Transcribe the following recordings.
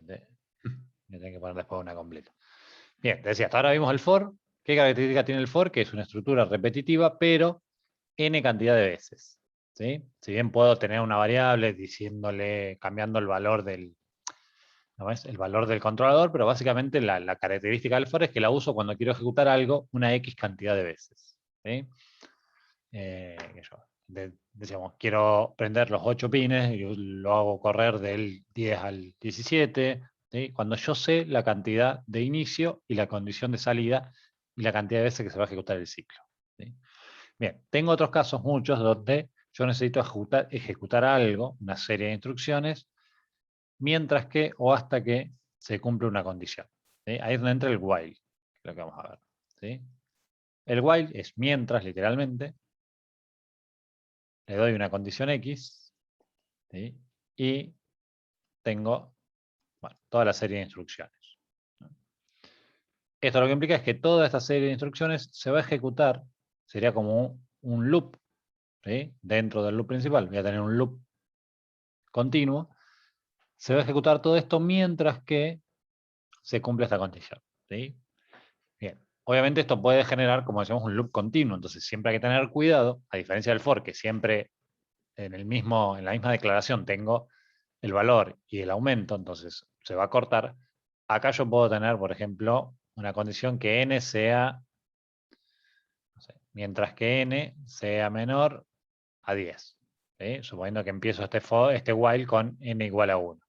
Me tengo que poner después una completa. Bien, te decía, hasta ahora vimos el for. ¿Qué característica tiene el for? Que es una estructura repetitiva, pero n cantidad de veces. ¿Sí? Si bien puedo tener una variable diciéndole, cambiando el valor del, ¿no ves? El valor del controlador, pero básicamente la característica del for es que la uso cuando quiero ejecutar algo una X cantidad de veces. ¿Sí? Decíamos, quiero prender los 8 pines y lo hago correr del 10 al 17. ¿Sí? Cuando yo sé la cantidad de inicio y la condición de salida y la cantidad de veces que se va a ejecutar el ciclo. ¿Sí? Bien, tengo otros casos, muchos, donde yo necesito ejecutar algo, una serie de instrucciones, mientras que o hasta que se cumple una condición. ¿Sí? Ahí es donde entra el while, que es lo que vamos a ver. ¿Sí? El while es mientras, literalmente, le doy una condición X, ¿sí? Y tengo toda la serie de instrucciones. Esto lo que implica es que toda esta serie de instrucciones se va a ejecutar, sería como un loop, ¿sí? Dentro del loop principal voy a tener un loop continuo, se va a ejecutar todo esto mientras que se cumple esta condición. ¿Sí? Bien. Obviamente esto puede generar, como decíamos, un loop continuo, entonces siempre hay que tener cuidado, a diferencia del for, que siempre en la misma declaración tengo el valor y el aumento, entonces se va a cortar. Acá yo puedo tener, por ejemplo, una condición que n sea, no sé, mientras que n sea menor a 10. ¿Sí? Suponiendo que empiezo este while con n igual a 1.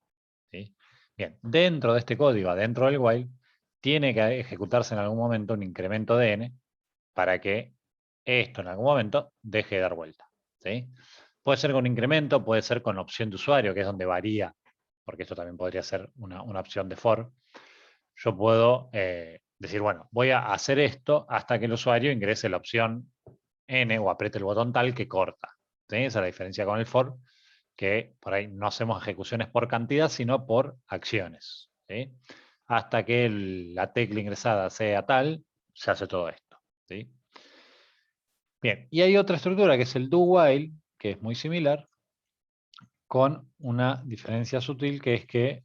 ¿Sí? Bien, dentro de este código, dentro del while, tiene que ejecutarse en algún momento un incremento de n para que esto en algún momento deje de dar vuelta. ¿Sí? Puede ser con incremento, puede ser con opción de usuario, que es donde varía, porque esto también podría ser una opción de for. Yo puedo decir, bueno, voy a hacer esto hasta que el usuario ingrese la opción n o apriete el botón tal que corta. ¿Sí? Esa es la diferencia con el for, que por ahí no hacemos ejecuciones por cantidad, sino por acciones. ¿Sí? Hasta que la tecla ingresada sea tal, se hace todo esto. ¿Sí? Bien, y hay otra estructura que es el do while, que es muy similar, con una diferencia sutil, que es que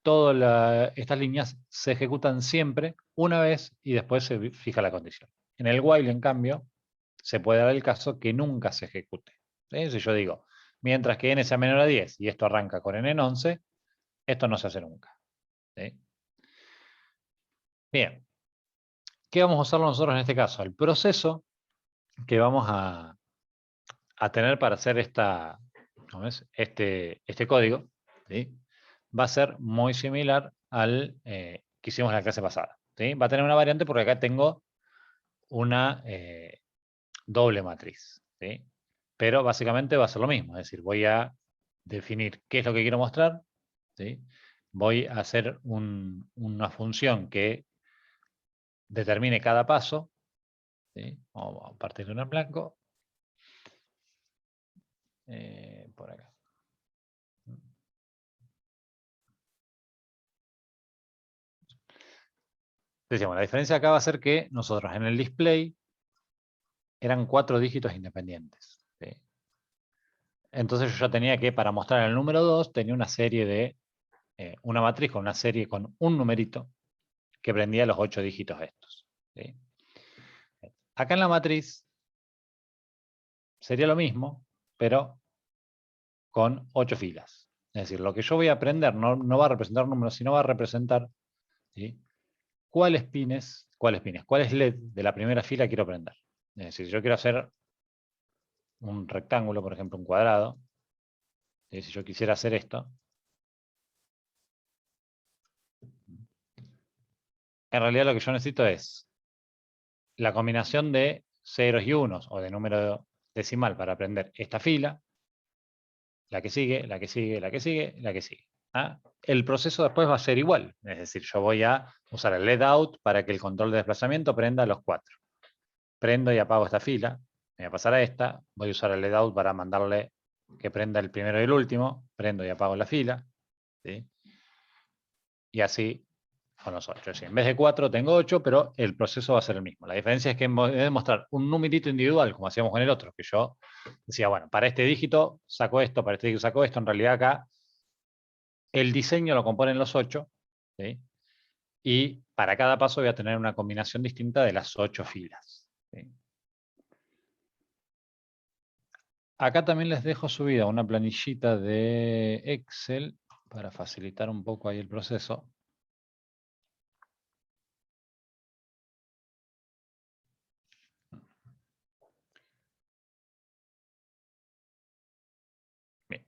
todas estas líneas se ejecutan siempre una vez y después se fija la condición. En el while, en cambio, se puede dar el caso que nunca se ejecute. ¿Sí? Si yo digo, mientras que n sea menor a 10 y esto arranca con n en 11, esto no se hace nunca. ¿Sí? Bien, ¿qué vamos a usar nosotros en este caso? El proceso que vamos a tener para hacer este código, ¿sí? Va a ser muy similar al que hicimos en la clase pasada. ¿Sí? Va a tener una variante porque acá tengo una doble matriz. ¿Sí? Pero básicamente va a ser lo mismo. Es decir, voy a definir qué es lo que quiero mostrar. ¿Sí? Voy a hacer una función que determine cada paso. ¿Sí? Vamos a partir de un blanco. Por acá. Decíamos, la diferencia acá va a ser que nosotros en el display eran 4 dígitos independientes. ¿Sí? Entonces yo ya tenía que, para mostrar el número 2, tenía una serie de, una matriz con una serie con un numerito que prendía los 8 dígitos estos. ¿Sí? Acá en la matriz sería lo mismo, pero con 8 filas. Es decir, lo que yo voy a aprender no va a representar números, sino va a representar, ¿sí? cuáles LED de la primera fila quiero prender. Es decir, yo quiero hacer un rectángulo, por ejemplo, un cuadrado. Si yo quisiera hacer esto, en realidad lo que yo necesito es la combinación de ceros y unos, o de número decimal para aprender esta fila, la que sigue, la que sigue, la que sigue, la que sigue. ¿Ah? El proceso después va a ser igual, es decir, yo voy a usar el LED out para que el control de desplazamiento prenda los 4. Prendo y apago esta fila, me voy a pasar a esta, voy a usar el LED out para mandarle que prenda el primero y el último, prendo y apago la fila, ¿sí? Y así son los 8. Es decir, en vez de 4 tengo 8, pero el proceso va a ser el mismo. La diferencia es que en vez de mostrar un numerito individual, como hacíamos con el otro, que yo decía, bueno, para este dígito saco esto, para este dígito saco esto, en realidad acá el diseño lo componen los 8, ¿sí? Y para cada paso voy a tener una combinación distinta de las 8 filas. ¿Sí? Acá también les dejo subida una planillita de Excel para facilitar un poco ahí el proceso. Bien.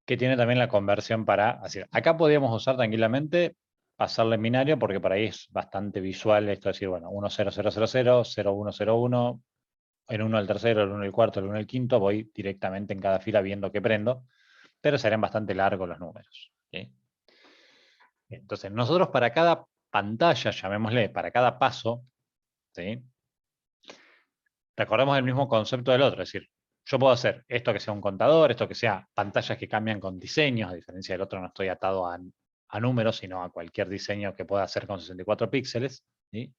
Que tiene también la conversión para... Así, acá podríamos usar tranquilamente pasarle en binario porque por ahí es bastante visual esto de decir, bueno, 1, 0, 0, 0, 0, 0, 1, 0, 1, el 1 al tercero, el 1 al cuarto, el 1 al quinto, voy directamente en cada fila viendo qué prendo, pero serán bastante largos los números. ¿Sí? Entonces, nosotros para cada pantalla, llamémosle, para cada paso, ¿sí? Recordemos el mismo concepto del otro, es decir, yo puedo hacer esto que sea un contador, esto que sea pantallas que cambian con diseños, a diferencia del otro no estoy atado a números, sino a cualquier diseño que pueda hacer con 64 píxeles, ¿sí?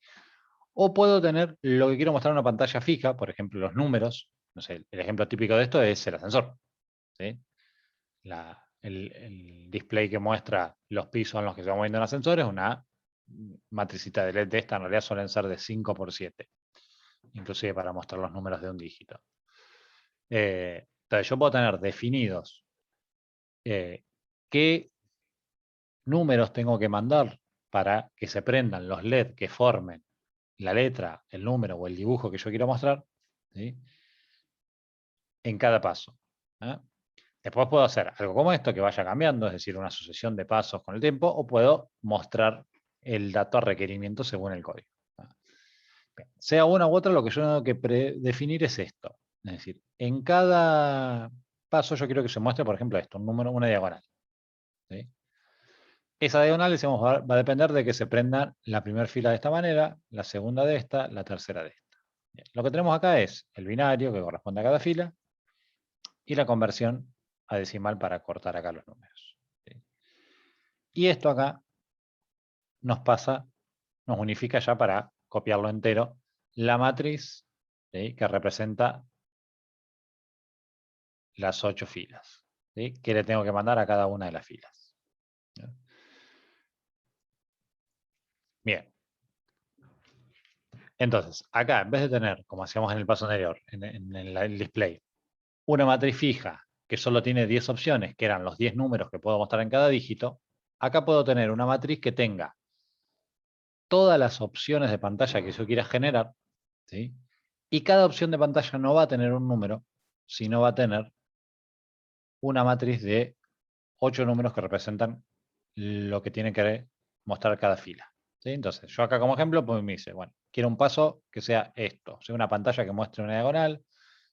O puedo tener lo que quiero mostrar en una pantalla fija, por ejemplo, los números. No sé, el ejemplo típico de esto es el ascensor, ¿sí? El display que muestra los pisos en los que se va moviendo el ascensor es una matricita de LED de esta, en realidad suelen ser de 5×7, inclusive para mostrar los números de un dígito. Entonces yo puedo tener definidos qué números tengo que mandar para que se prendan los LED que formen la letra, el número o el dibujo que yo quiero mostrar, ¿sí? En cada paso. ¿Eh? Después puedo hacer algo como esto que vaya cambiando, es decir, una sucesión de pasos con el tiempo, o puedo mostrar el dato a requerimiento según el código. Bien, sea una u otra, lo que yo tengo que predefinir es esto. Es decir, en cada paso yo quiero que se muestre, por ejemplo, esto, un número, una diagonal. ¿Sí? Esa diagonal, decimos, va a depender de que se prenda la primera fila de esta manera, la segunda de esta, la tercera de esta. Bien, lo que tenemos acá es el binario que corresponde a cada fila y la conversión a decimal para cortar acá los números. ¿Sí? Y esto acá nos pasa, nos unifica ya para copiarlo entero, la matriz, ¿sí? Que representa las 8 filas, ¿sí? Que le tengo que mandar a cada una de las filas. ¿Sí? Bien. Entonces, acá, en vez de tener, como hacíamos en el paso anterior, en el display, una matriz fija que solo tiene 10 opciones, que eran los 10 números que puedo mostrar en cada dígito, acá puedo tener una matriz que tenga todas las opciones de pantalla que yo quiera generar, ¿sí? Y cada opción de pantalla no va a tener un número, sino va a tener una matriz de 8 números que representan lo que tiene que mostrar cada fila. ¿Sí? Entonces, yo acá como ejemplo, pues me dice, bueno, quiero un paso que sea esto, o sea, una pantalla que muestre una diagonal,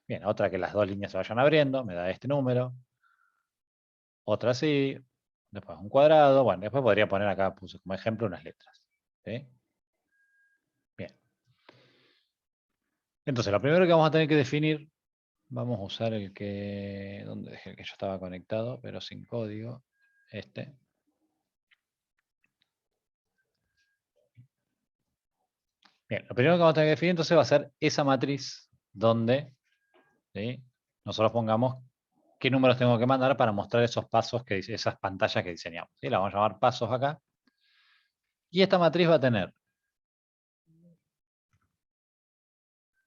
bien, otra que las dos líneas se vayan abriendo, me da este número, otra así, después un cuadrado, bueno, después podría poner acá, puse como ejemplo unas letras. ¿Sí? Bien. Entonces, lo primero que vamos a tener que definir, vamos a usar el que, ¿dónde dejé el que yo estaba conectado, pero sin código? Este. Bien, lo primero que vamos a tener que definir entonces va a ser esa matriz donde, ¿sí? Nosotros pongamos qué números tengo que mandar para mostrar esos pasos, esas pantallas que diseñamos. ¿Sí? La vamos a llamar pasos acá. Y esta matriz va a tener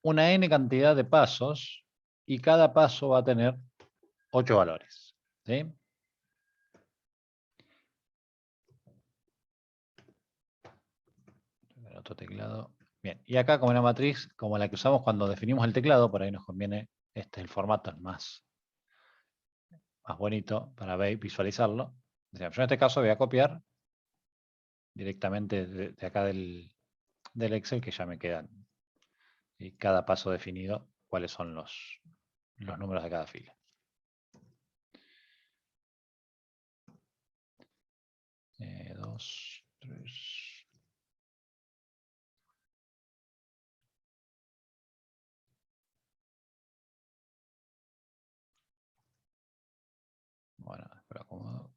una n cantidad de pasos y cada paso va a tener 8 valores. ¿Sí? El otro teclado. Bien, y acá como una matriz, como la que usamos cuando definimos el teclado, por ahí nos conviene, este es el formato más bonito para visualizarlo. O sea, yo en este caso voy a copiar directamente de acá del Excel, que ya me quedan cada paso definido, cuáles son los números de cada fila. 2, 3. Bueno, después lo acomodo.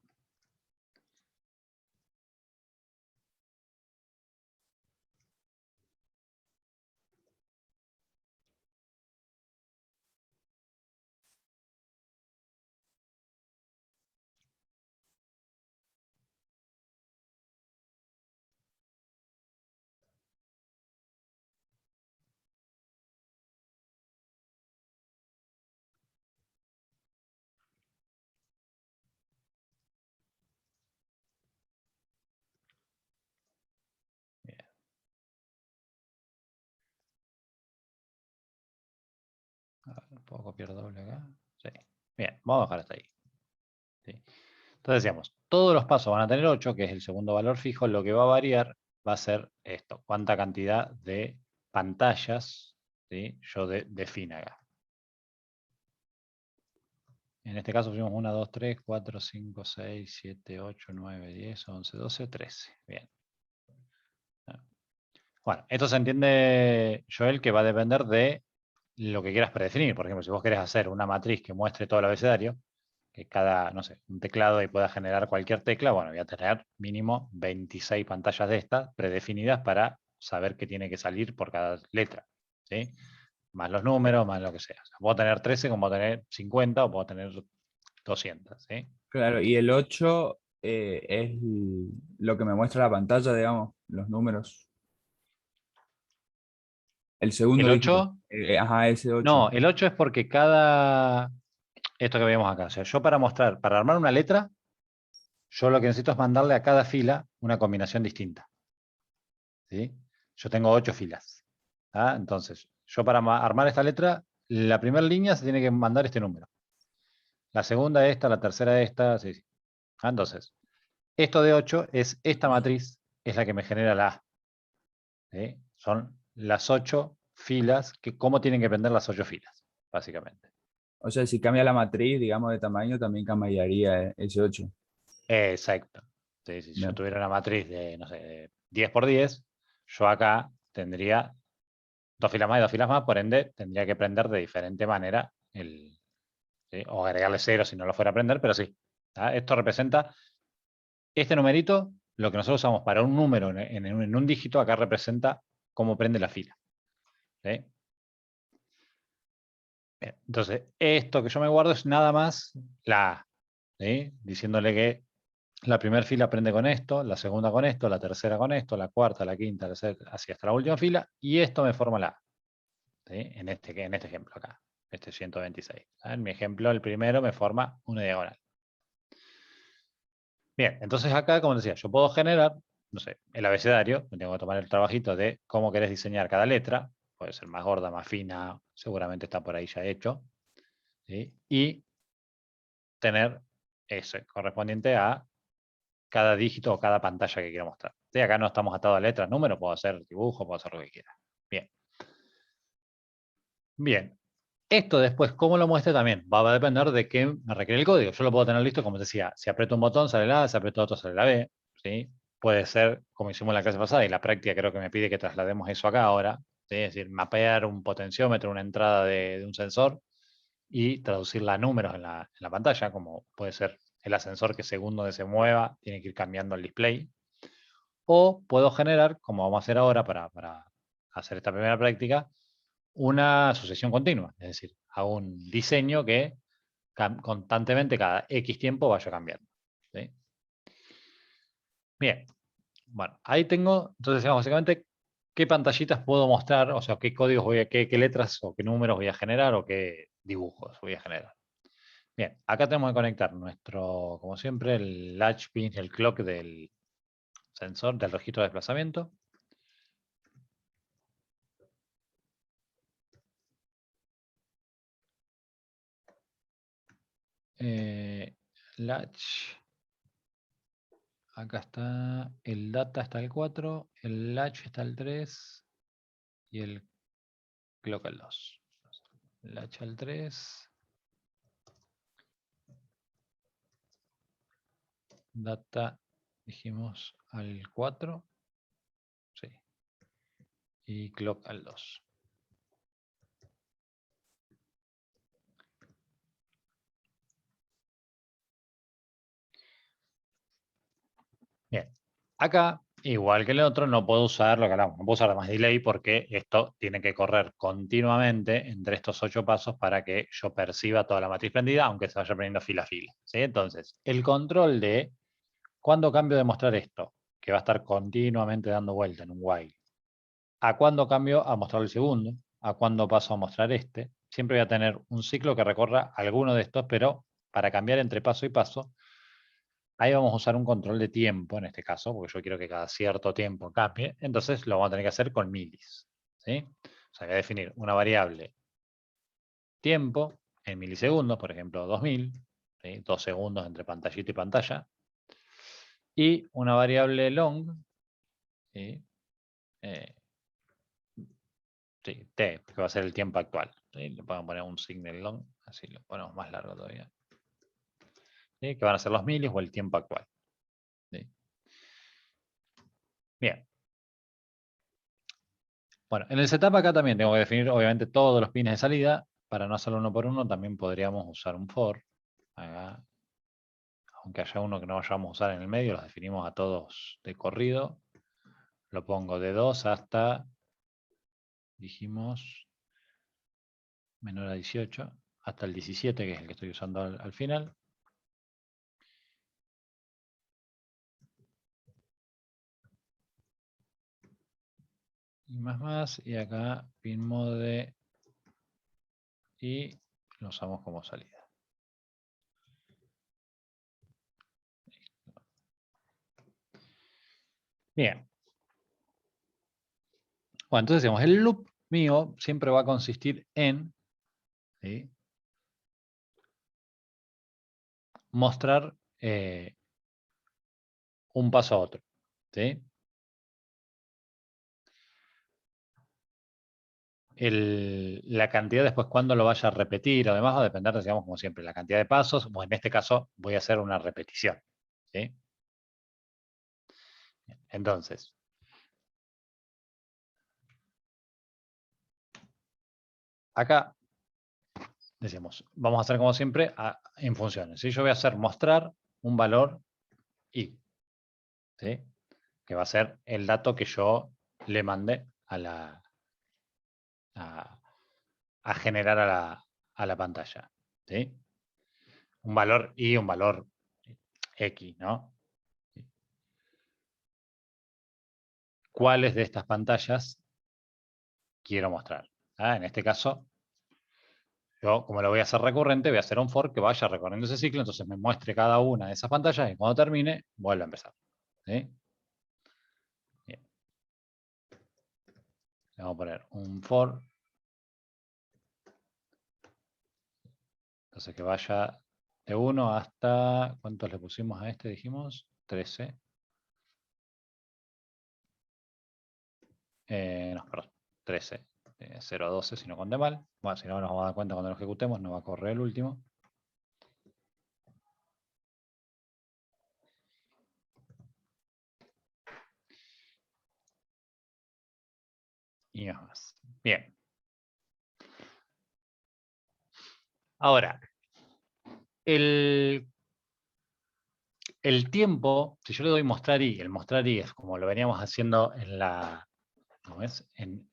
¿Puedo copiar doble acá? Sí. Bien, vamos a dejar hasta ahí. ¿Sí? Entonces decíamos, todos los pasos van a tener 8, que es el segundo valor fijo. Lo que va a variar va a ser esto. Cuánta cantidad de pantallas, ¿sí?, yo defina acá. En este caso pusimos 1, 2, 3, 4, 5, 6, 7, 8, 9, 10, 11, 12, 13. Bien. Bueno, esto se entiende, Joel, que va a depender de lo que quieras predefinir. Por ejemplo, si vos querés hacer una matriz que muestre todo el abecedario, que cada, no sé, un teclado y pueda generar cualquier tecla, bueno, voy a tener mínimo 26 pantallas de estas predefinidas para saber qué tiene que salir por cada letra, ¿sí? Más los números, más lo que sea. O sea, puedo tener 13 como puedo tener 50 o puedo tener 200, ¿sí? Claro, y el 8 es lo que me muestra la pantalla, digamos, los números. El segundo El dígito. 8, Ajá, ese 8. no, el 8 es porque cada, esto que veíamos acá, o sea, yo para mostrar, para armar una letra, yo lo que necesito es mandarle a cada fila una combinación distinta, ¿sí? Yo tengo 8 filas. ¿Ah? Entonces, yo para armar esta letra, la primera línea se tiene que mandar este número. La segunda esta, la tercera esta, sí, sí. ¿Ah? Entonces, esto de 8 es esta matriz, es la que me genera la A. ¿Sí? Son las 8 filas, que cómo tienen que prender las 8 filas, básicamente. O sea, si cambia la matriz, digamos, de tamaño, también cambiaría ese 8. Exacto. Sí, si yo tuviera una matriz de, no sé, de 10 por 10, yo acá tendría 2 filas más y 2 filas más, por ende tendría que prender de diferente manera ¿sí? O agregarle 0 si no lo fuera a prender, pero sí. ¿Ah? Esto representa este numerito, lo que nosotros usamos para un número en un dígito, acá representa cómo prende la fila. ¿Sí? Bien, entonces, esto que yo me guardo es nada más la A, ¿sí? Diciéndole que la primera fila prende con esto, la segunda con esto, la tercera con esto, la cuarta, la quinta, la sexta, así hasta la última fila, y esto me forma la A. ¿Sí? En este ejemplo acá, este 126. ¿Ah? En mi ejemplo, el primero me forma una diagonal. Bien, entonces acá, como decía, yo puedo generar, no sé, el abecedario, me tengo que tomar el trabajito de cómo querés diseñar cada letra, puede ser más gorda, más fina, seguramente está por ahí ya hecho, ¿sí? Y tener eso correspondiente a cada dígito o cada pantalla que quiero mostrar. ¿Sí? Acá no estamos atados a letras, números, puedo hacer dibujo, puedo hacer lo que quiera. Bien. Bien. Esto después, cómo lo muestre también, va a depender de qué me requiere el código. Yo lo puedo tener listo, como decía, si aprieto un botón sale la A, si aprieto otro sale la B. ¿Sí? Puede ser, como hicimos en la clase pasada, y la práctica creo que me pide que traslademos eso acá ahora. ¿Sí? Es decir, mapear un potenciómetro, una entrada de un sensor, y traducirla a números en la pantalla, como puede ser el ascensor que según donde se mueva, tiene que ir cambiando el display. O puedo generar, como vamos a hacer ahora para hacer esta primera práctica, una sucesión continua. Es decir, hago un diseño que constantemente cada X tiempo vaya cambiando. ¿Sí? Bien. Bueno, ahí tengo, entonces, digamos, básicamente, qué pantallitas puedo mostrar, o sea, qué códigos qué letras o qué números voy a generar o qué dibujos voy a generar. Bien, acá tenemos que conectar nuestro, como siempre, el latch pin y el clock del sensor, del registro de desplazamiento. Latch, acá está, el data está el 4, el latch está el 3 y el clock al 2. Latch al 3, data, dijimos, al 4, sí, y clock al 2. Bien, acá, igual que el otro, no puedo usar lo que hablamos, no puedo usar más delay porque esto tiene que correr continuamente entre estos 8 pasos para que yo perciba toda la matriz prendida, aunque se vaya prendiendo fila a fila. ¿Sí? Entonces, el control de cuándo cambio de mostrar esto, que va a estar continuamente dando vuelta en un while, a cuándo cambio a mostrar el segundo, a cuándo paso a mostrar este, siempre voy a tener un ciclo que recorra alguno de estos, pero para cambiar entre paso y paso, ahí vamos a usar un control de tiempo en este caso, porque yo quiero que cada cierto tiempo cambie. Entonces lo vamos a tener que hacer con milis. ¿Sí? O sea, voy a definir una variable tiempo en milisegundos, por ejemplo, 2000, ¿sí? 2 segundos entre pantallita y pantalla, y una variable long, ¿sí? Sí, t, que va a ser el tiempo actual. ¿Sí? Le podemos poner un signal long, así lo ponemos más largo todavía. ¿Sí? Que van a ser los milis o el tiempo actual. ¿Sí? Bien. Bueno, en el setup acá también tengo que definir obviamente todos los pines de salida. Para no hacerlo uno por uno, también podríamos usar un for. Acá, aunque haya uno que no vayamos a usar en el medio, los definimos a todos de corrido. Lo pongo de 2 hasta, dijimos, menor a 18, hasta el 17, que es el que estoy usando al final. Y más, y acá pin mode y lo usamos como salida. Bien. Bueno, entonces decimos, el loop mío siempre va a consistir en, ¿sí?, mostrar un paso a otro. ¿Sí? La cantidad después cuando lo vaya a repetir, además va a depender, digamos, como siempre, la cantidad de pasos, o en este caso voy a hacer una repetición. ¿Sí? Entonces, acá decimos, vamos a hacer como siempre en funciones. ¿Sí? Yo voy a hacer mostrar un valor y, ¿sí?, que va a ser el dato que yo le mandé a generar a la pantalla. ¿Sí? Un valor y un valor X, ¿no? ¿Cuáles de estas pantallas quiero mostrar? En este caso, yo, como lo voy a hacer recurrente, voy a hacer un for que vaya recorriendo ese ciclo, entonces me muestre cada una de esas pantallas y cuando termine, vuelvo a empezar. ¿Sí? Bien. Le vamos a poner un for. Entonces que vaya de 1 hasta, ¿cuántos le pusimos a este? Dijimos 13. No, perdón, 13. 0 a 12 si no conté mal. Bueno, si no nos vamos a dar cuenta cuando lo ejecutemos, no va a correr el último. Y más. Bien. Ahora, el tiempo, si yo le doy mostrar y, el mostrar y es como lo veníamos haciendo en la, ¿cómo es? En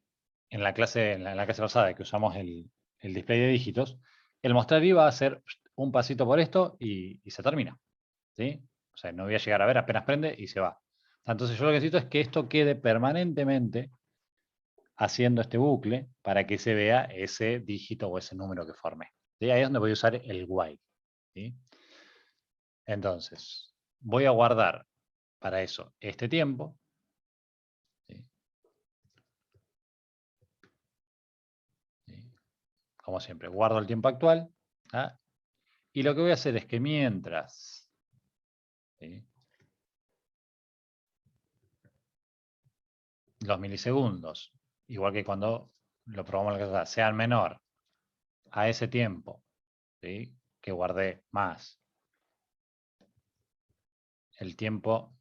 la clase, en la clase pasada que usamos el display de dígitos, el mostrar y va a hacer un pasito por esto y se termina. ¿Sí? O sea, no voy a llegar a ver, apenas prende y se va. Entonces yo lo que necesito es que esto quede permanentemente haciendo este bucle para que se vea ese dígito o ese número que formé. ¿Sí? Ahí es donde voy a usar el while. ¿Sí? Entonces, voy a guardar para eso este tiempo. ¿Sí? ¿Sí? Como siempre, guardo el tiempo actual. ¿Ah? Y lo que voy a hacer es que mientras, ¿sí?, los milisegundos, igual que cuando lo probamos en la casa, sean menor a ese tiempo, ¿sí?, que guardé más el tiempo,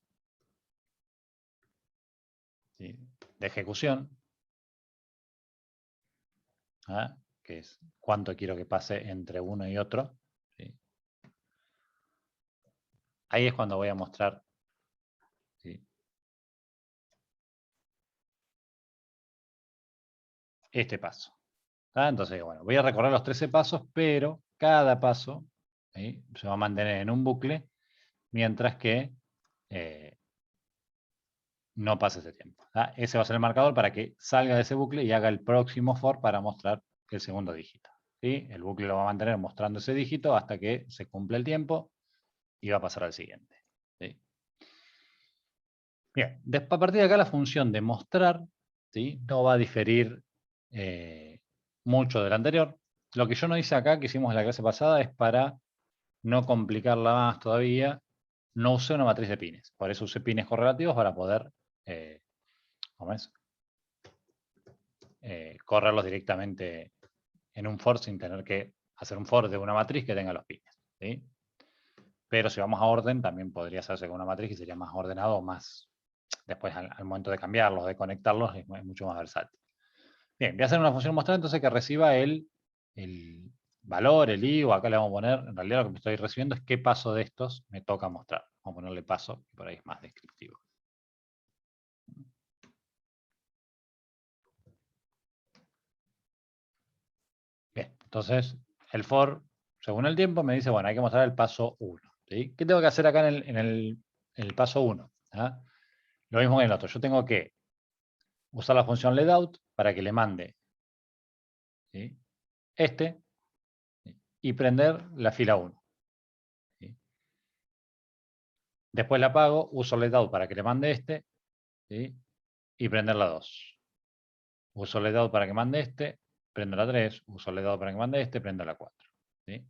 ¿sí?, de ejecución, ¿ah?, que es cuánto quiero que pase entre uno y otro, ¿sí?, ahí es cuando voy a mostrar, ¿sí?, este paso. Entonces, bueno, voy a recorrer los 13 pasos, pero cada paso, ¿sí?, se va a mantener en un bucle mientras que no pase ese tiempo. Ese va a ser el marcador para que salga de ese bucle y haga el próximo for para mostrar el segundo dígito. ¿Sí? El bucle lo va a mantener mostrando ese dígito hasta que se cumpla el tiempo y va a pasar al siguiente. ¿Sí? Bien, a partir de acá la función de mostrar, ¿sí?, no va a diferir mucho de la anterior. Lo que yo no hice acá, que hicimos en la clase pasada, es para no complicarla más todavía, no usé una matriz de pines. Por eso usé pines correlativos para poder ¿cómo es? Correrlos directamente en un for sin tener que hacer un for de una matriz que tenga los pines. ¿Sí? Pero si vamos a orden, también podría hacerse con una matriz que sería más ordenado, más después al momento de cambiarlos, de conectarlos, es mucho más versátil. Bien, voy a hacer una función mostrar entonces que reciba el valor, el i, o acá le vamos a poner, en realidad lo que me estoy recibiendo es qué paso de estos me toca mostrar. Vamos a ponerle paso, que por ahí es más descriptivo. Bien, entonces el for, según el tiempo, me dice, bueno, hay que mostrar el paso 1. ¿Sí? ¿Qué tengo que hacer acá en el paso 1? ¿Ah? Lo mismo que en el otro. Yo tengo que usar la función leadout para que le mande, ¿sí?, este, ¿sí?, y prender la fila 1. ¿Sí? Después la apago, uso leadout para que le mande este, ¿sí?, y prender la 2. Uso leadout para que mande este, prendo la 3. Uso leadout para que mande este, prendo la 4. ¿Sí?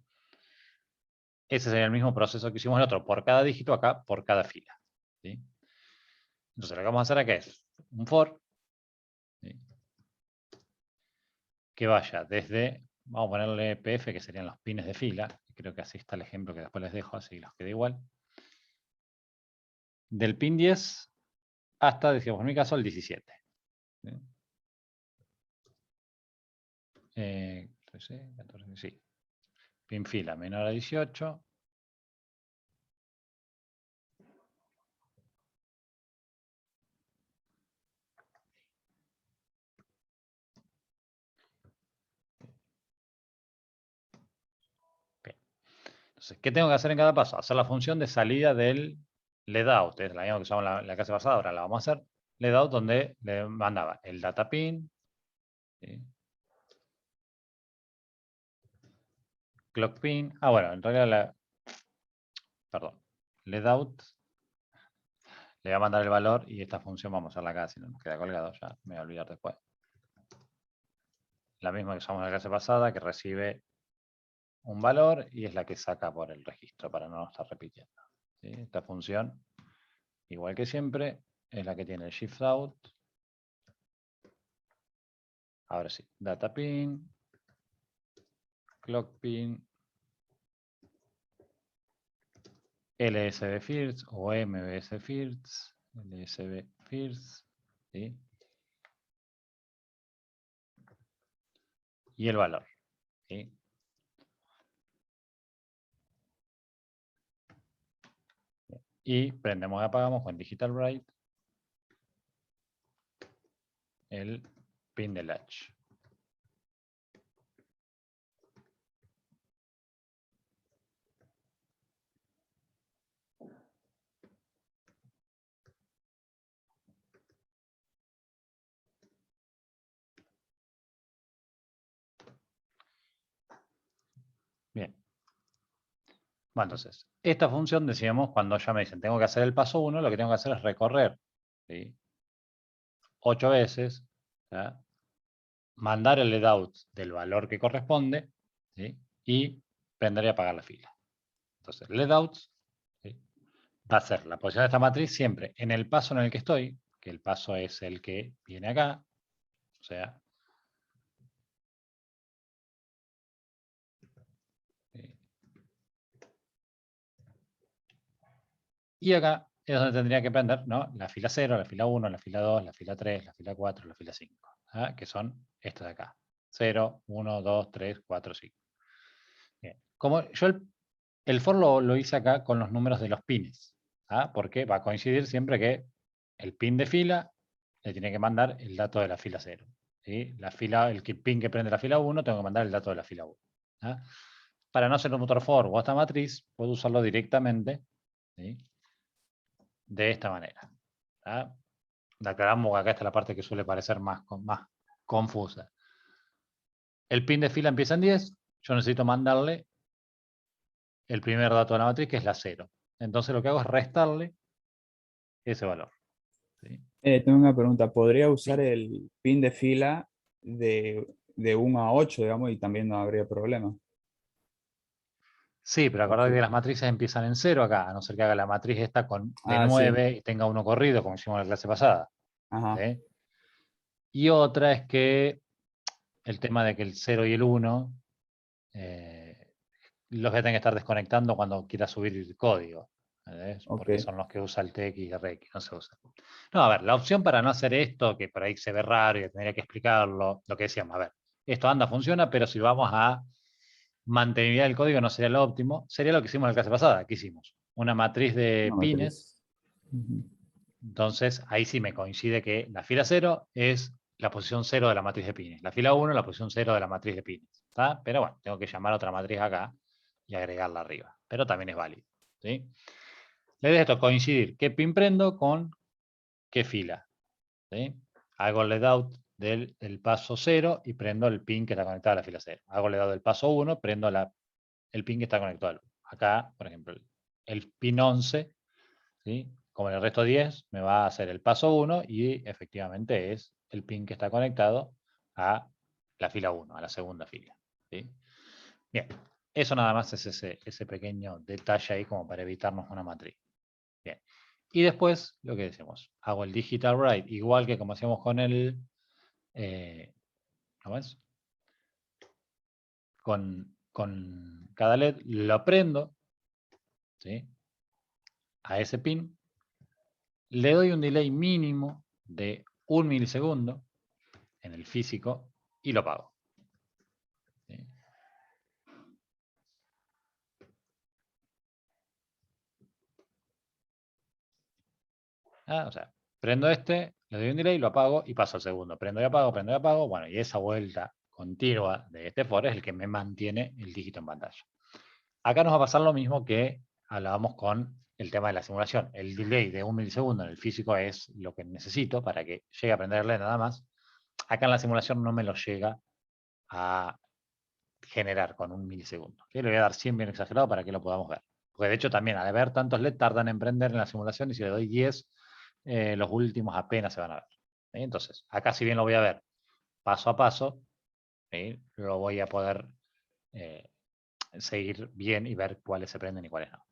Ese sería el mismo proceso que hicimos en el otro, por cada dígito, acá por cada fila. ¿Sí? Entonces lo que vamos a hacer acá es un for, ¿sí?, que vaya desde, vamos a ponerle PF, que serían los pines de fila, creo que así está el ejemplo que después les dejo, así los queda igual. Del pin 10 hasta, decíamos en mi caso, el 17. ¿Sí? 13, 14, sí. Pin fila menor a 18. Entonces, ¿qué tengo que hacer en cada paso? Hacer la función de salida del leadout, es la misma que usamos en la clase pasada, ahora la vamos a hacer. Leadout donde le mandaba el data pin, ¿sí?, clock pin. Bueno, en realidad, perdón, leadout le voy a mandar el valor y esta función vamos a usarla acá, si no nos queda colgado, ya me voy a olvidar después. La misma que usamos en la clase pasada, que recibe un valor y es la que saca por el registro para no estar repitiendo. ¿Sí? Esta función, igual que siempre, es la que tiene el shift out. Ahora sí, data pin, clock pin, LSB first o MBS first, LSB first, ¿sí?, y el valor. ¿Sí? Y prendemos y apagamos con digital write el pin de latch. Bien. Bueno, entonces, esta función, decíamos, cuando ya me dicen tengo que hacer el paso 1, lo que tengo que hacer es recorrer, ¿sí?, 8 veces, ¿ya?, mandar el leadout del valor que corresponde, ¿sí?, y prender y apagar la fila. Entonces, leadout, ¿sí?, va a ser la posición de esta matriz siempre en el paso en el que estoy, que el paso es el que viene acá, o sea, y acá es donde tendría que prender, ¿no?, la fila 0, la fila 1, la fila 2, la fila 3, la fila 4, la fila 5, ¿ah?, que son estos de acá. 0, 1, 2, 3, 4, 5. Bien. Como yo el for lo hice acá con los números de los pines, ¿ah?, porque va a coincidir siempre que el pin de fila le tiene que mandar el dato de la fila 0. ¿Sí? El pin que prende la fila 1, tengo que mandar el dato de la fila 1. ¿Ah? Para no hacer un motor for o esta matriz, puedo usarlo directamente, ¿sí?, de esta manera. ¿Ah? Aclaramos que acá está la parte que suele parecer más confusa. El pin de fila empieza en 10, yo necesito mandarle el primer dato de la matriz, que es la 0. Entonces lo que hago es restarle ese valor. ¿Sí? Tengo una pregunta. ¿Podría usar Sí. el pin de fila de de 1 a 8, digamos, y también no habría problema. Sí, pero acordate que las matrices empiezan en 0 acá, a no ser que haga la matriz esta de Ah, sí. 9 y tenga uno corrido, como hicimos en la clase pasada. Ajá. ¿Sí? Y otra es que el tema de que el 0 y el 1 los voy a tener que estar desconectando cuando quiera subir el código. ¿Entendés? Ok. Porque son los que usa el TX y RX, no se usa. No, a ver, la opción para no hacer esto, que por ahí se ve raro y tendría que explicarlo, lo que decíamos, a ver, esto anda, funciona, pero si vamos a mantenibilidad del código no sería lo óptimo, sería lo que hicimos en la clase pasada. ¿Qué hicimos? Una matriz de Una pines. matriz. Ujú. Entonces, ahí sí me coincide que la fila 0 es la posición 0 de la matriz de pines. La fila 1 la posición 0 de la matriz de pines. ¿Está? Pero bueno, tengo que llamar a otra matriz acá y agregarla arriba. Pero también es válido. ¿Sí? La idea de esto es coincidir qué pin prendo con qué fila. ¿Sí? Hago el leadout del paso 0 y prendo el pin que está conectado a la fila 0. Hago el leadout del paso 1, prendo el pin que está conectado al 1. Acá, por ejemplo, el pin 11, ¿sí? Como en el resto 10, me va a hacer el paso 1 y efectivamente es el pin que está conectado a la fila 1, a la segunda fila. ¿Sí? Bien, eso nada más es ese pequeño detalle ahí como para evitarnos una matriz. Bien. Y después, lo que decimos, hago el digital write, igual que como hacíamos con el... ¿cómo es? Con cada LED, lo prendo, ¿sí? A ese pin, le doy un delay mínimo de 1 milisegundo en el físico y lo pago. ¿Sí? O sea, prendo este, le doy un delay, lo apago y paso al segundo. Prendo y apago, prendo y apago. Bueno, y esa vuelta continua de este for es el que me mantiene el dígito en pantalla. Acá nos va a pasar lo mismo que hablábamos con el tema de la simulación. El delay de 1 milisegundo en el físico es lo que necesito para que llegue a aprenderle nada más. Acá en la simulación no me lo llega a generar con 1 milisegundo. Le voy a dar 100 bien exagerado para que lo podamos ver. Porque de hecho también al haber tantos LED tardan en prender en la simulación y si le doy 10, los últimos apenas se van a ver. Entonces, acá si bien lo voy a ver paso a paso, lo voy a poder seguir bien y ver cuáles se prenden y cuáles no.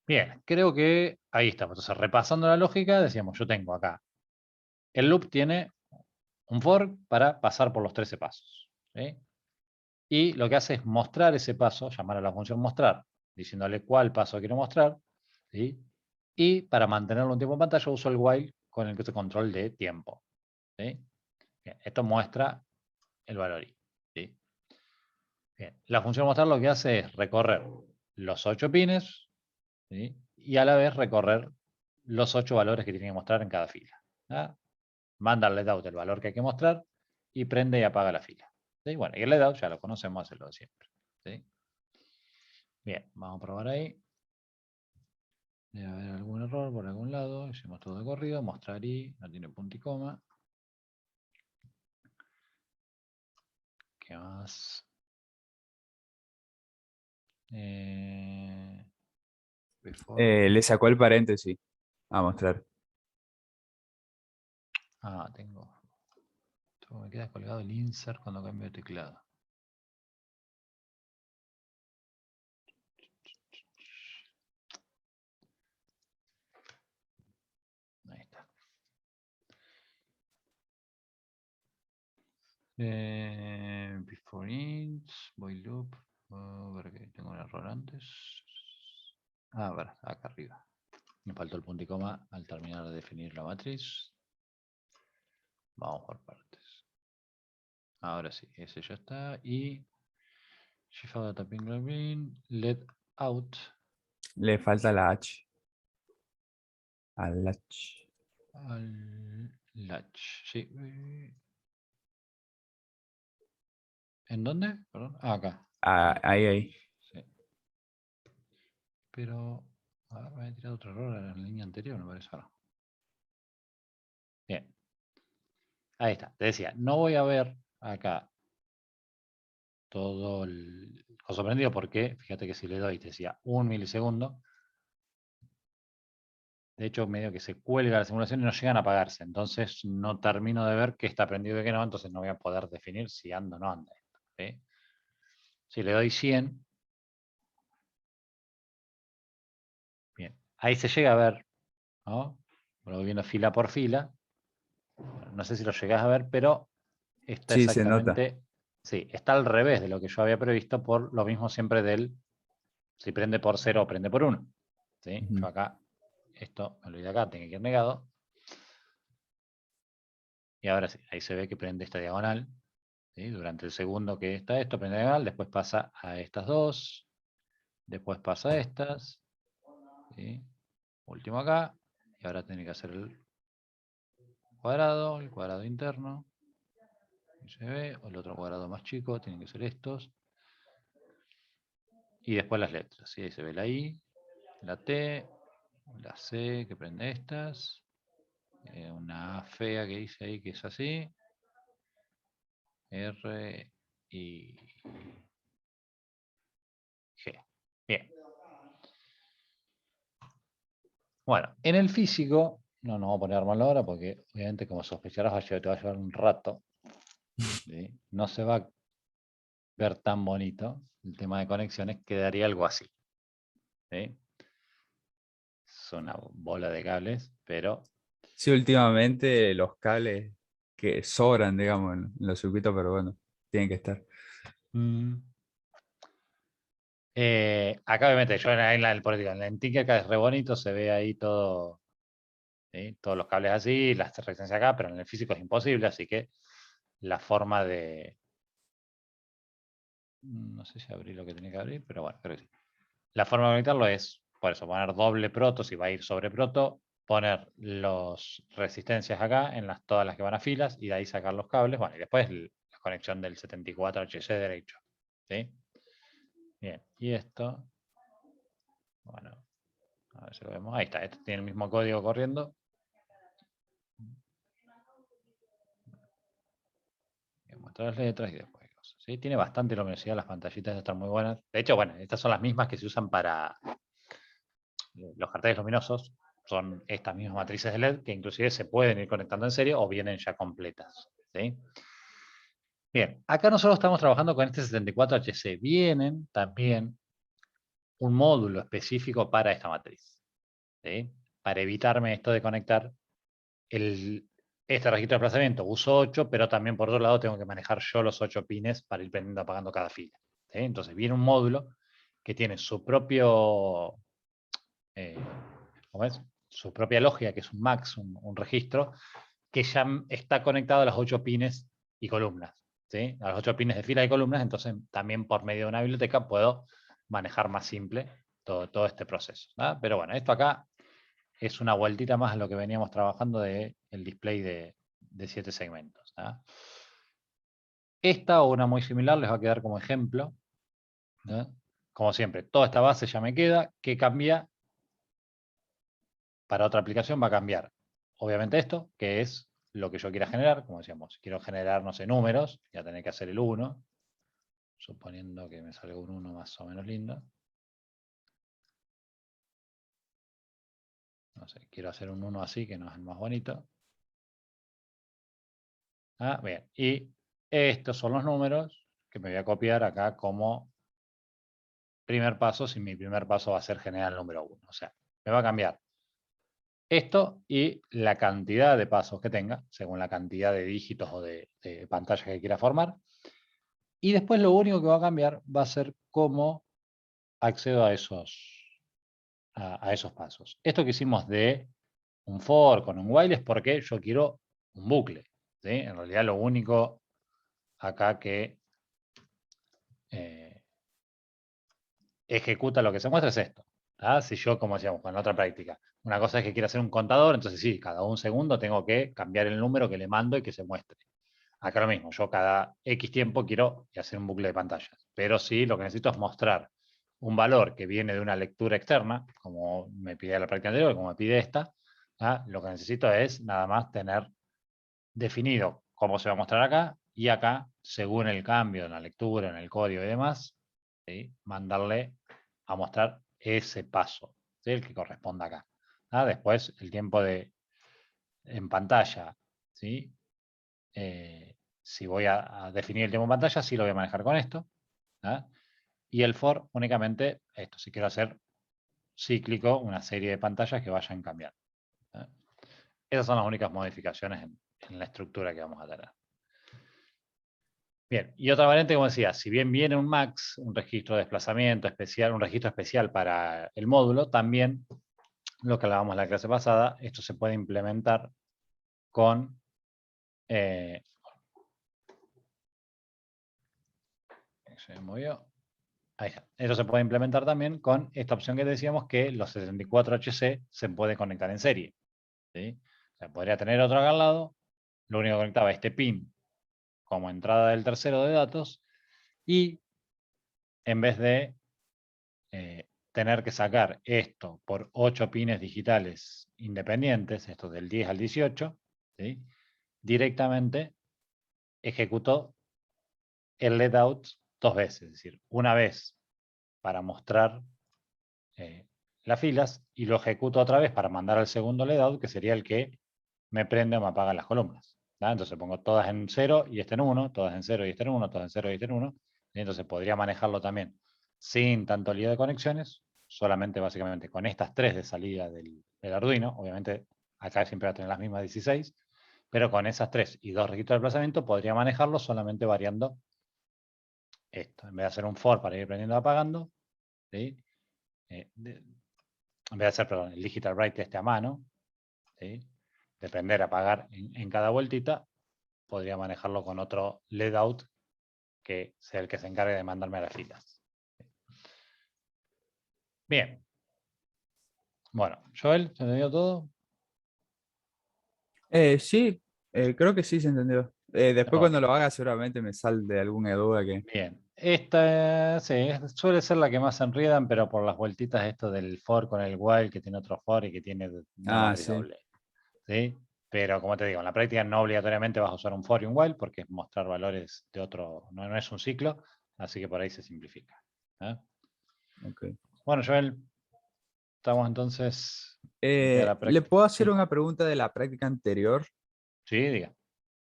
Bien, creo que ahí estamos. Entonces, repasando la lógica, decíamos, yo tengo acá, el loop tiene un for para pasar por los 13 pasos. ¿Sí? Y lo que hace es mostrar ese paso, llamar a la función mostrar, diciéndole cuál paso quiero mostrar. ¿Sí? Y para mantenerlo un tiempo en pantalla uso el while con el que se control de tiempo. ¿Sí? Bien, esto muestra el valor i. ¿Sí? Bien, la función mostrar lo que hace es recorrer los 8 pines, ¿sí? Y a la vez recorrer los 8 valores que tiene que mostrar en cada fila. ¿Ah? Manda al leadout el valor que hay que mostrar y prende y apaga la fila. ¿Sí? Bueno, y el leadout ya lo conocemos, es lo de siempre. ¿Sí? Bien, vamos a probar ahí. Debe haber algún error por algún lado. Hicimos todo de corrido. Mostrar y no tiene punto y coma. ¿Qué más? Before. Le sacó el paréntesis a mostrar. Tengo. Me queda colgado el insert cuando cambio de teclado. Ahí está. Before int, void loop. Para que tengo un error antes. A ver, acá arriba. Me faltó el punto y coma al terminar de definir la matriz. Vamos por partes. Ahora sí, ese ya está. Y shift out data pin green, let out. Le falta la H. Al H. Al latch. Sí. ¿En dónde? Perdón. Acá. Ah, ahí. Sí. Pero. A ver, me había tirado otro error en la línea anterior, me parece ahora. Bien. Ahí está. Te decía, no voy a ver acá todo el coso prendido porque, fíjate que si le doy, te decía 1 milisegundo, De hecho, medio que se cuelga la simulación y no llegan a apagarse. Entonces no termino de ver qué está prendido y qué no, entonces no voy a poder definir si anda o no anda. ¿Sí? Si le doy 100, bien, ahí se llega a ver, ¿no? Lo voy viendo fila por fila. No sé si lo llegás a ver, pero está Sí, se nota. exactamente, sí, está al revés de lo que yo había previsto por lo mismo siempre del, si prende por 0 o prende por 1. ¿Sí? Ujú. Yo acá, esto me lo de acá, tiene que ir negado. Y ahora sí, ahí se ve que prende esta diagonal. ¿Sí? Durante el segundo que está esto, prende diagonal, después pasa a estas dos, después pasa a estas, ¿sí? Último acá, y ahora tiene que hacer el cuadrado interno, y se ve, o el otro cuadrado más chico, tienen que ser estos, y después las letras, ¿sí? Ahí se ve la I, la T, la C que prende estas, una A fea que dice ahí que es así, R y G. Bien. Bueno, en el físico, no nos vamos a poner a armarlo ahora porque obviamente como sospecharás te va a llevar un rato. ¿Sí? No se va a ver tan bonito el tema de conexiones, quedaría algo así. ¿Sí? Es una bola de cables, pero Sí, últimamente los cables que sobran, digamos, en los circuitos, pero bueno, tienen que estar. mm, acá obviamente yo en la, en la Entique acá es re bonito, se ve ahí todo, ¿sí? Todos los cables así, las resistencias acá, pero en el físico es imposible, así que la forma de... No sé si abrí lo que tenía que abrir, pero bueno, creo que sí. La forma de conectarlo es, por eso, poner doble proto, si va a ir sobre proto, poner las resistencias acá, en todas las que van a filas, y de ahí sacar los cables, bueno, y después la conexión del 74HC derecho. ¿Sí? Bien, y esto, bueno, a ver si lo vemos, ahí está, este tiene el mismo código corriendo. Voy a mostrar las letras y después cosas. ¿Sí? Tiene bastante luminosidad, las pantallitas están muy buenas. De hecho, bueno, estas son las mismas que se usan para los carteles luminosos, son estas mismas matrices de LED que inclusive se pueden ir conectando en serie o vienen ya completas. ¿Sí? Bien, acá nosotros estamos trabajando con este 74HC. Vienen también un módulo específico para esta matriz. ¿Sí? Para evitarme esto de conectar este registro de desplazamiento. Uso 8, pero también por otro lado tengo que manejar yo los 8 pines para ir prendiendo apagando cada fila. ¿Sí? Entonces viene un módulo que tiene su propio... ¿cómo es? Su propia lógica, que es un max, un registro, que ya está conectado a los 8 pines y columnas. ¿Sí? A los 8 pines de fila y columnas, entonces también por medio de una biblioteca puedo manejar más simple todo este proceso. ¿No? Pero bueno, esto acá es una vueltita más a lo que veníamos trabajando del display de 7 segmentos. ¿No? Esta o una muy similar les va a quedar como ejemplo. ¿No? Como siempre, toda esta base ya me queda. ¿Qué cambia? Para otra aplicación va a cambiar. Obviamente esto, que es lo que yo quiera generar. Como decíamos, si quiero generar, no sé, números, ya tener que hacer el 1. Suponiendo que me salga un 1 más o menos lindo. No sé, quiero hacer un 1 así, que no es el más bonito. Ah, bien. Y estos son los números que me voy a copiar acá como primer paso, si mi primer paso va a ser generar el número 1. O sea, me va a cambiar esto y la cantidad de pasos que tenga, según la cantidad de dígitos o de pantallas que quiera formar. Y después lo único que va a cambiar va a ser cómo accedo a esos pasos. Esto que hicimos de un for con un while es porque yo quiero un bucle. ¿Sí? En realidad lo único acá que ejecuta lo que se muestra es esto. ¿Ah? Si yo, como decíamos, con la otra práctica, una cosa es que quiero hacer un contador, entonces sí, cada un segundo tengo que cambiar el número que le mando y que se muestre. Acá lo mismo, yo cada X tiempo quiero hacer un bucle de pantallas. Pero sí, lo que necesito es mostrar un valor que viene de una lectura externa, como me pide la práctica anterior, como me pide esta. ¿Ah? Lo que necesito es nada más tener definido cómo se va a mostrar acá y acá, según el cambio en la lectura, en el código y demás, ¿sí? Mandarle a mostrar ese paso, ¿sí? El que corresponda acá. Después el tiempo en pantalla, ¿sí? Si voy a definir el tiempo en pantalla, sí lo voy a manejar con esto. Y el for únicamente esto, si quiero hacer cíclico, una serie de pantallas que vayan cambiando. Esas son las únicas modificaciones en la estructura que vamos a tener. Bien, y otra variante, como decía, si bien viene un max, un registro de desplazamiento especial, un registro especial para el módulo, también, lo que hablábamos en la clase pasada, esto se puede implementar con se me movió. Ahí está. Esto se puede implementar también con esta opción que decíamos que los 64HC se puede conectar en serie. ¿Sí? O sea, podría tener otro acá al lado, lo único que conectaba este pin como entrada del tercero de datos y en vez de tener que sacar esto por 8 pines digitales independientes, esto del 10 al 18, ¿sí? Directamente ejecutó el let out 2 veces, es decir, una vez para mostrar las filas y lo ejecuto otra vez para mandar al segundo let out, que sería el que me prende o me apaga las columnas. Entonces pongo todas en 0 y este en 1, todas en 0 y este en 1, todas en 0 y este en 1. Y entonces podría manejarlo también sin tanto lío de conexiones, solamente básicamente con estas 3 de salida del Arduino. Obviamente acá siempre va a tener las mismas 16, pero con esas 3 y 2 registros de desplazamiento podría manejarlo solamente variando esto. En vez de hacer un for para ir prendiendo y apagando, ¿sí? En vez de hacer, perdón, el digital write este a mano, ¿sí? De prender, apagar en cada vueltita, podría manejarlo con otro LED out que sea el que se encargue de mandarme a las filas. Bien. Bueno, Joel, ¿se entendió todo? Sí, creo que sí se entendió. Después Ok, cuando lo haga seguramente me sale alguna duda que... bien. Esta sí, suele ser la que más se enriedan, pero por las vueltitas esto del for con el while, que tiene otro for y que tiene una Ah, matriz sí. doble. ¿Sí? Pero como te digo, en la práctica no obligatoriamente vas a usar un for y un while porque es mostrar valores de otro, no, no es un ciclo, así que por ahí se simplifica. Ok. Bueno, Joel, estamos entonces. Me queda la ¿Le práctica. puedo hacer Sí, una pregunta de la práctica anterior sí, diga.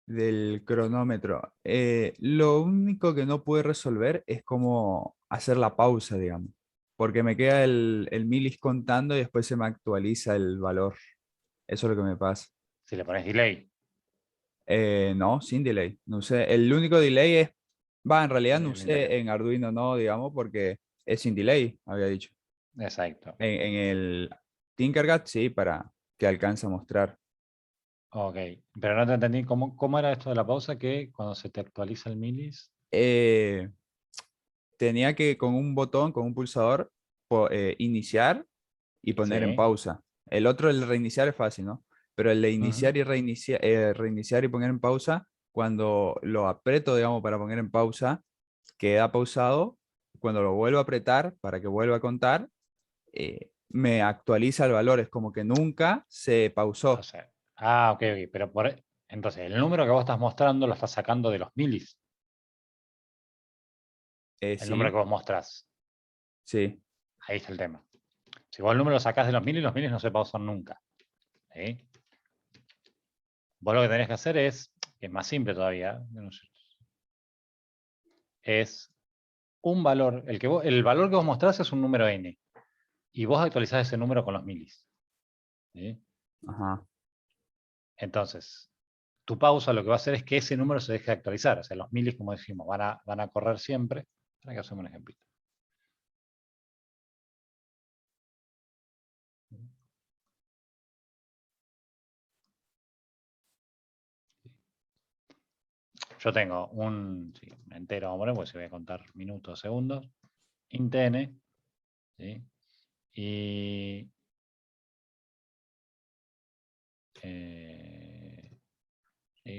del cronómetro? Lo único que no pude resolver es cómo hacer la pausa, digamos, porque me queda el milis contando y después se me actualiza el valor. Eso es lo que me pasa. Si le pones delay. No, sin delay. No sé, el único delay es, va, en realidad no El interior. sé en Arduino, no, digamos, porque es sin delay, había dicho. Exacto. En el Tinkercad sí, para que alcance a mostrar. Ok. Pero no te entendí cómo era esto de la pausa que cuando se te actualiza el milis. Eh, Tenía que con un botón, con un pulsador, iniciar y poner en Sí. pausa. El otro, el reiniciar es fácil, ¿no? Pero el de Ujú. iniciar y reiniciar y poner en pausa, cuando lo aprieto, digamos, para poner en pausa, queda pausado. Cuando lo vuelvo a apretar para que vuelva a contar, me actualiza el valor. Es como que nunca se O pausó. sea. Ok, ok. Pero entonces, el número que vos estás mostrando lo estás sacando de los milis. El número Sí, que vos mostrás. sí. Ahí está el tema. Si vos el número lo sacás de los milis no se pausan nunca. ¿Sí? Vos lo que tenés que hacer que es más simple todavía, no sé, es un valor, el valor que vos mostrás es un número n, y vos actualizás ese número con los milis. ¿Sí? Ajá. Entonces, tu pausa lo que va a hacer es que ese número se deje de actualizar. O sea, los milis, como dijimos, van a correr siempre. Para que hacemos un ejemplito. Yo tengo un entero, vamos a poner, porque se voy a contar minutos, segundos, int n, ¿sí? Y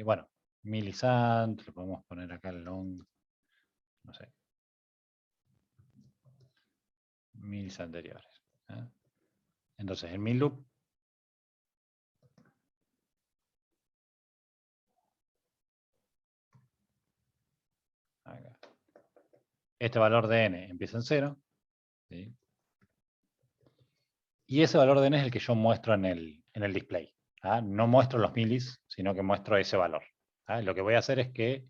bueno, milisant, le podemos poner acá el long, no sé, milis anteriores. Entonces, el mil loop, acá, este valor de n empieza en 0, ¿sí? Y ese valor de n es el que yo muestro en el display. ¿Ah? No muestro los milis, sino que muestro ese valor. ¿Ah? Lo que voy a hacer es que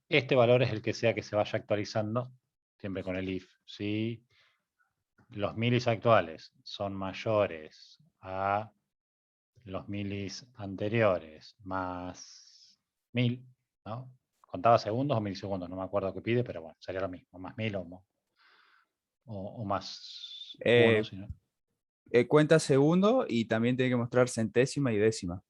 este valor es el que sea que se vaya actualizando, siempre con el if. Si los milis actuales son mayores a los milis anteriores más 1000, ¿no? Contaba segundos o milisegundos, no me acuerdo qué pide, pero bueno, sería lo mismo, más 1000 o más 1, Eh, si no. Cuenta segundo y también tiene que mostrar centésima y décima.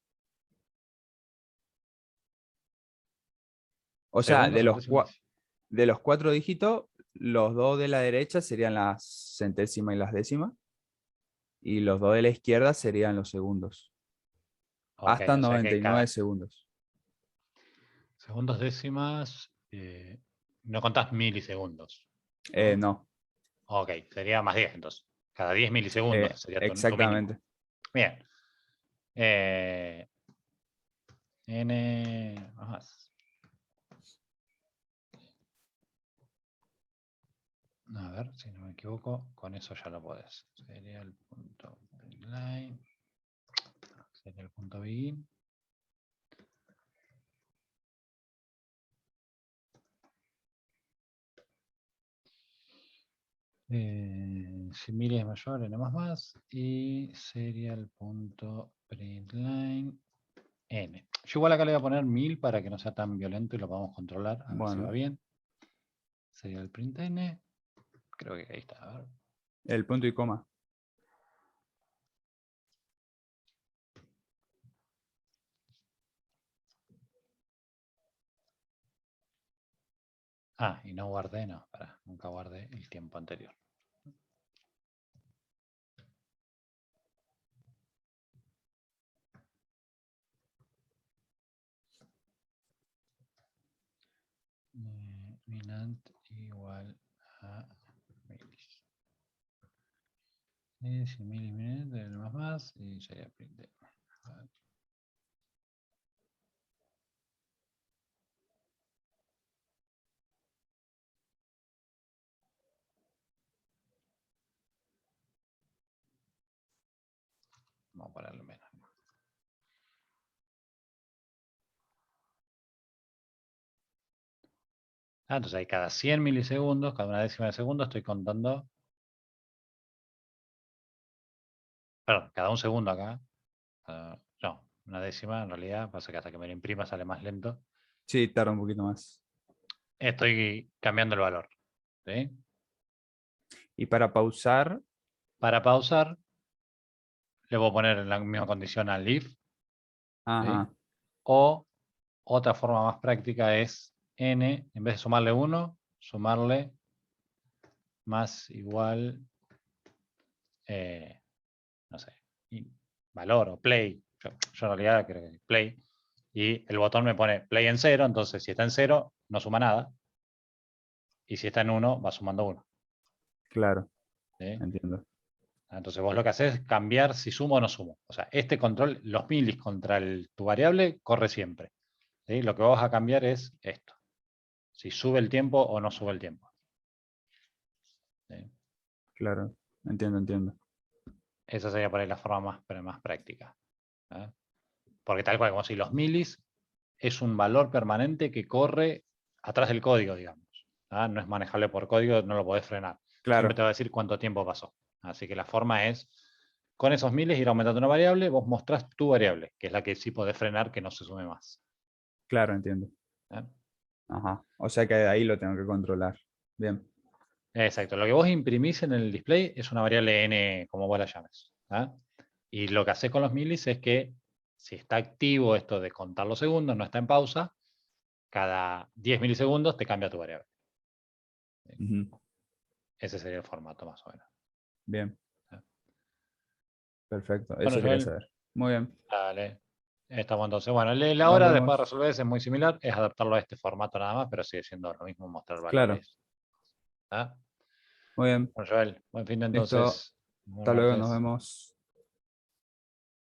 O sea, Segundos, centésimas. de los 4 dígitos, los 2 de la derecha serían las centésimas y las décimas, y los 2 de la izquierda serían los segundos. Ok, Hasta o sea que 99 cada segundos. segundos, décimas, no contás milisegundos, ¿no? No, Ok, sería más 10 entonces. Cada 10 milisegundos sería tu mínimo. exactamente. Bien. N más. A ver, si no me equivoco, con eso ya lo podés. Sería el punto line. Sería el punto begin. Si miles es mayor, n más, y sería el punto println n. Yo igual acá le voy a poner 1000 para que no sea tan violento y lo podamos controlar, a ver si va Bueno, bien. Sería el print n. Creo que ahí está. A ver. el punto y coma. Ah, y no guardé, no, nunca guardé el tiempo anterior. Minant igual a milis. Si milis minant, más, y sería print. Vamos a ponerle menos. Entonces hay cada 100 milisegundos, cada una décima de segundo, estoy contando. Perdón, cada un segundo acá. No, una décima en realidad, pasa que hasta que me lo imprima sale más lento. Sí, tarda un poquito más. Estoy cambiando el valor. ¿Sí? Y para pausar, Para pausar, le voy a poner en la misma condición al if. ¿Sí? ajá, O otra forma más práctica es n, en vez de sumarle 1, sumarle más igual, no sé, valor o play. Yo en realidad creo que play. Y el botón me pone play en 0, entonces si está en 0, no suma nada. Y si está en 1, va sumando 1. claro, ¿Sí? entiendo. Entonces vos lo que haces es cambiar si sumo o no sumo. O sea, este control, los milis contra tu variable, corre siempre. ¿Sí? Lo que vos vas a cambiar es esto. Si sube el tiempo o no sube el tiempo. ¿Sí? Claro, entiendo. Esa sería por ahí la forma más práctica. ¿Eh? Porque tal cual, como si los milis es un valor permanente que corre atrás del código, digamos. No es manejable por código, no lo podés frenar. Siempre Claro, te va a decir cuánto tiempo pasó. Así que la forma es, con esos miles, ir aumentando una variable, vos mostrás tu variable, que es la que sí podés frenar que no se sume más. claro, entiendo. ¿Eh? Ajá. O sea que de ahí lo tengo que controlar. Bien. Exacto. Lo que vos imprimís en el display es una variable n, como vos la llames. Y lo que haces con los milis es que si está activo esto de contar los segundos, no está en pausa, cada 10 milisegundos te cambia tu variable. Ujú. Ese sería el formato más o menos. Bien, ¿Eh? perfecto. Bueno, Eso quería Joel, saber. Muy bien. dale. Estamos entonces. Bueno, la Nos hora después de vemos. resolver es muy similar, es adaptarlo a este formato nada más, pero sigue siendo lo mismo mostrar Claro, valores. ¿Ah? muy bien. Bueno, Joel, buen fin de Listo. entonces. Buen Hasta luego, nos martes. vemos.